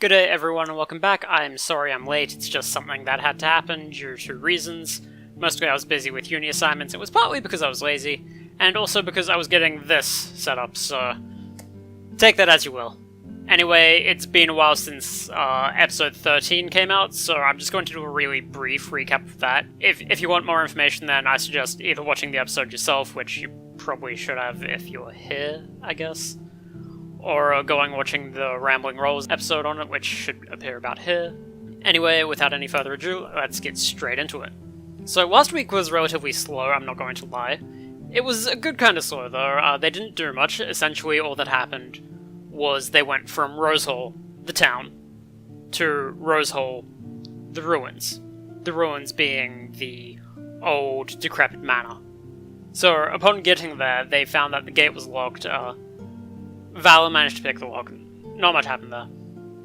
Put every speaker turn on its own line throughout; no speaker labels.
Good day everyone and welcome back. I'm sorry I'm late, it's just something that had to happen due to reasons. Mostly I was busy with uni assignments. It was partly because I was lazy, and also because I was getting this set up, so take that as you will. Anyway, it's been a while since episode 13 came out, so I'm just going to do a really brief recap of that. If you want more information, then I suggest either watching the episode yourself, which you probably should have if you're here, I guess, or going watching the Rambling Rolls episode on it, which should appear about here. Anyway, without any further ado, let's get straight into it. So last week was relatively slow, I'm not going to lie. It was a good kind of slow though. They didn't do much. Essentially all that happened was they went from Rosehall, the town, to Rosehall, the ruins. The ruins being the old, decrepit manor. So upon getting there, they found that the gate was locked. Valor managed to pick the lock. Not much happened there.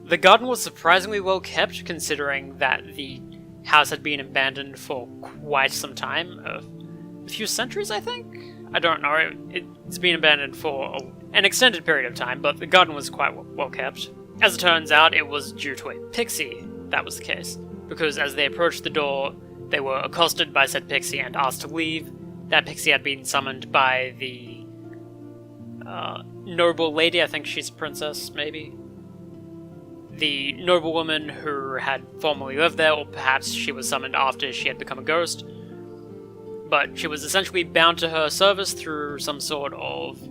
The garden was surprisingly well kept, considering that the house had been abandoned for quite some time. A few centuries, I think? I don't know. It's been abandoned for an extended period of time, but the garden was quite well kept. As it turns out, it was due to a pixie that was the case, because as they approached the door, they were accosted by said pixie and asked to leave. That pixie had been summoned by the noble lady, I think she's a princess, maybe? The noblewoman who had formerly lived there, or perhaps she was summoned after she had become a ghost. But she was essentially bound to her service through some sort of,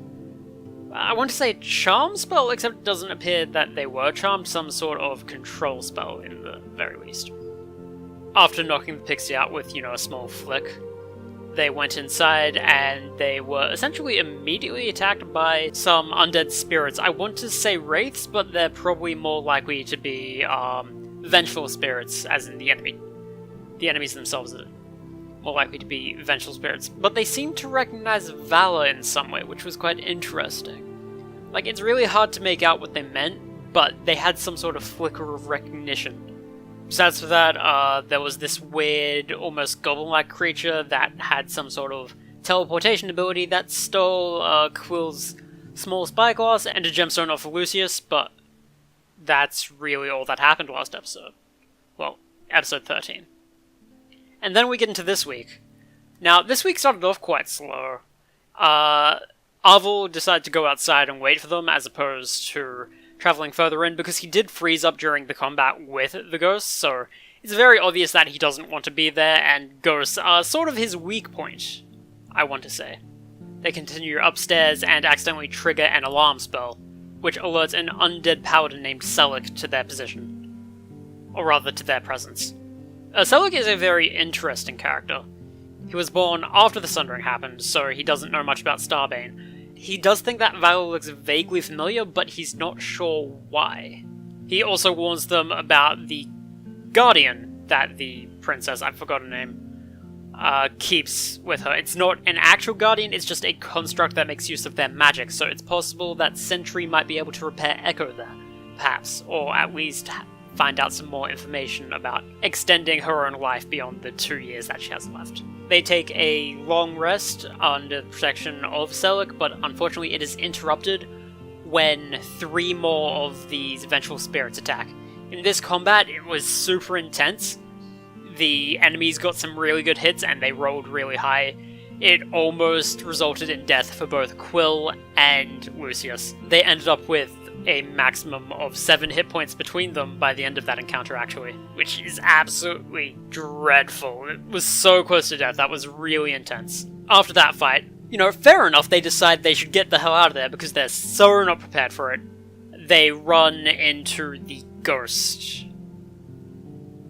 I want to say charm spell, except it doesn't appear that they were charmed, some sort of control spell in the very least. After knocking the pixie out with, a small flick, they went inside and they were essentially immediately attacked by some undead spirits. I want to say wraiths, but they're probably more likely to be vengeful spirits, as in the enemy. The enemies themselves are more likely to be vengeful spirits. But they seemed to recognize Valor in some way, which was quite interesting. Like, it's really hard to make out what they meant, but they had some sort of flicker of recognition. Besides for that, there was this weird, almost goblin-like creature that had some sort of teleportation ability that stole Quill's small spyglass and a gemstone off of Lucius, but that's really all that happened last episode. Well, episode 13. And then we get into this week. Now, this week started off quite slow. Arvel decided to go outside and wait for them, as opposed to traveling further in, because he did freeze up during the combat with the ghosts, so it's very obvious that he doesn't want to be there, and ghosts are sort of his weak point, I want to say. They continue upstairs and accidentally trigger an alarm spell, which alerts an undead paladin named Selic to their position. Or rather, to their presence. Selic is a very interesting character. He was born after the Sundering happened, so he doesn't know much about Starbane. He does think that Valor looks vaguely familiar, but he's not sure why. He also warns them about the Guardian that the princess, I forgot her name, keeps with her. It's not an actual Guardian, it's just a construct that makes use of their magic, so it's possible that Sentry might be able to repair Echo there, perhaps, or at least find out some more information about extending her own life beyond the 2 years that she has left. They take a long rest under the protection of Selic, but unfortunately it is interrupted when 3 more of these vengeful spirits attack. In this combat, it was super intense. The enemies got some really good hits and they rolled really high. It almost resulted in death for both Quill and Lucius. They ended up with a maximum of 7 hit points between them by the end of that encounter, actually, which is absolutely dreadful. It was so close to death, that was really intense. After that fight, fair enough, they decide they should get the hell out of there because they're so not prepared for it. They run into the ghost.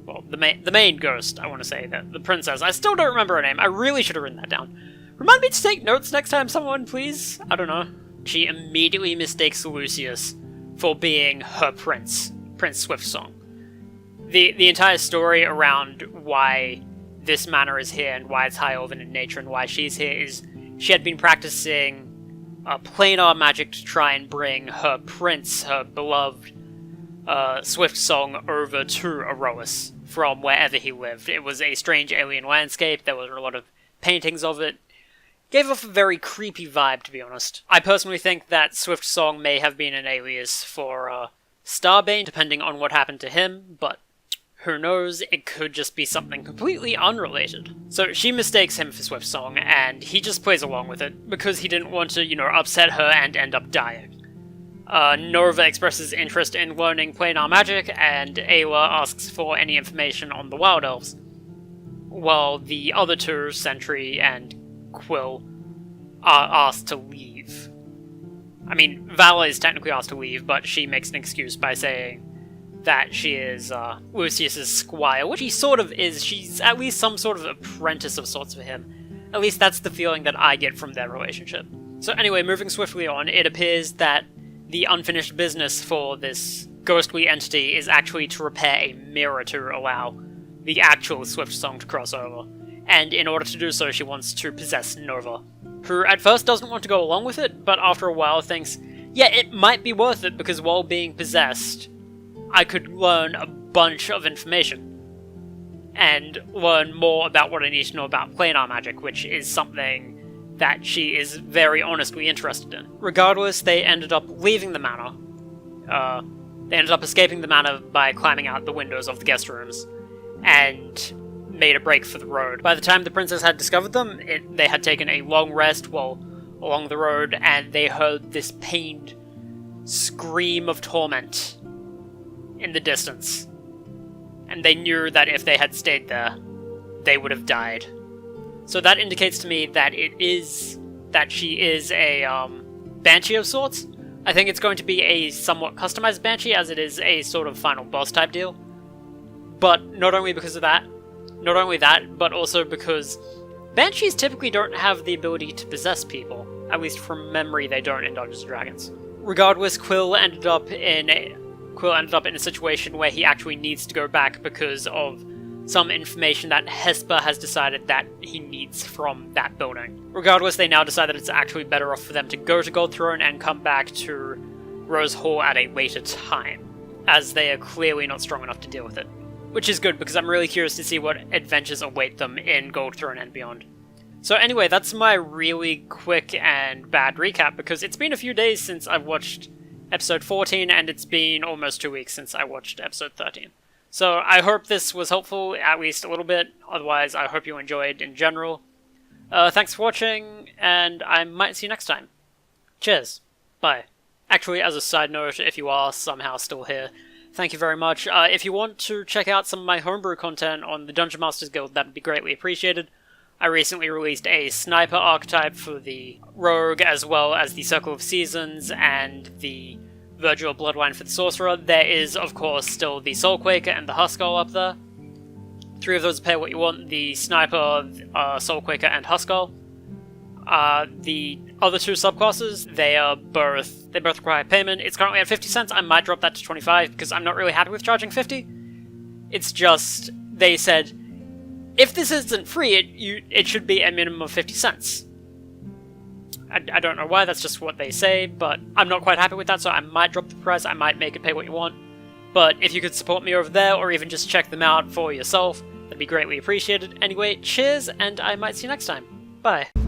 Well, the main ghost, I want to say, the princess. I still don't remember her name, I really should have written that down. Remind me to take notes next time, someone, please? I don't know. She immediately mistakes Lucius for being her prince, Prince Swiftsong. The entire story around why this manor is here and why it's high elven in nature and why she's here is she had been practicing planar magic to try and bring her prince, her beloved Swiftsong, over to Aerois from wherever he lived. It was a strange alien landscape, there were a lot of paintings of it. Gave off a very creepy vibe, to be honest. I personally think that Swiftsong may have been an alias for Starbane, depending on what happened to him, but who knows, it could just be something completely unrelated. So she mistakes him for Swiftsong, and he just plays along with it, because he didn't want to, upset her and end up dying. Nova expresses interest in learning planar magic, and Aerois asks for any information on the Wild Elves, while the other two, Sentry and Quill, are asked to leave. I mean, Vala is technically asked to leave, but she makes an excuse by saying that she is Lucius's squire, which he sort of is. She's at least some sort of apprentice of sorts for him. At least that's the feeling that I get from their relationship. So anyway, moving swiftly on, it appears that the unfinished business for this ghostly entity is actually to repair a mirror to allow the actual Swiftsong to cross over. And in order to do so, she wants to possess Nova, who at first doesn't want to go along with it, but after a while thinks, yeah, it might be worth it because while being possessed, I could learn a bunch of information and learn more about what I need to know about planar magic, which is something that she is very honestly interested in. Regardless, they ended up leaving the manor. They ended up escaping the manor by climbing out the windows of the guest rooms and made a break for the road. By the time the princess had discovered them, they had taken a long rest while along the road, and they heard this pained scream of torment in the distance. And they knew that if they had stayed there, they would have died. So that indicates to me that she is a banshee of sorts. I think it's going to be a somewhat customized banshee, as it is a sort of final boss type deal. But not only because of that, but also because banshees typically don't have the ability to possess people. At least from memory, they don't in Dungeons & Dragons. Regardless, Quill ended up in a situation where he actually needs to go back because of some information that Hesper has decided that he needs from that building. Regardless, they now decide that it's actually better off for them to go to Gold Throne and come back to Rosehall at a later time, as they are clearly not strong enough to deal with it. Which is good, because I'm really curious to see what adventures await them in Gold Throne and beyond. So anyway, that's my really quick and bad recap, because it's been a few days since I've watched episode 14, and it's been almost 2 weeks since I watched episode 13. So I hope this was helpful, at least a little bit. Otherwise, I hope you enjoyed in general. Thanks for watching, and I might see you next time. Cheers. Bye. Actually, as a side note, if you are somehow still here, thank you very much. If you want to check out some of my homebrew content on the Dungeon Masters Guild, that would be greatly appreciated. I recently released a sniper archetype for the rogue, as well as the Circle of Seasons and the Virtual Bloodwine for the sorcerer. There is, of course, still the Soulquaker and the Huskell up there. 3 of those pay what you want: the sniper, Soulquaker, and Huskell. The other 2 subclasses, they both require payment. It's currently at 50 cents. I might drop that to 25 because I'm not really happy with charging 50. It's just, they said, if this isn't free, it should be a minimum of 50 cents. I don't know why, that's just what they say, but I'm not quite happy with that, so I might drop the price, I might make it pay what you want. But if you could support me over there, or even just check them out for yourself, that'd be greatly appreciated. Anyway, cheers, and I might see you next time. Bye.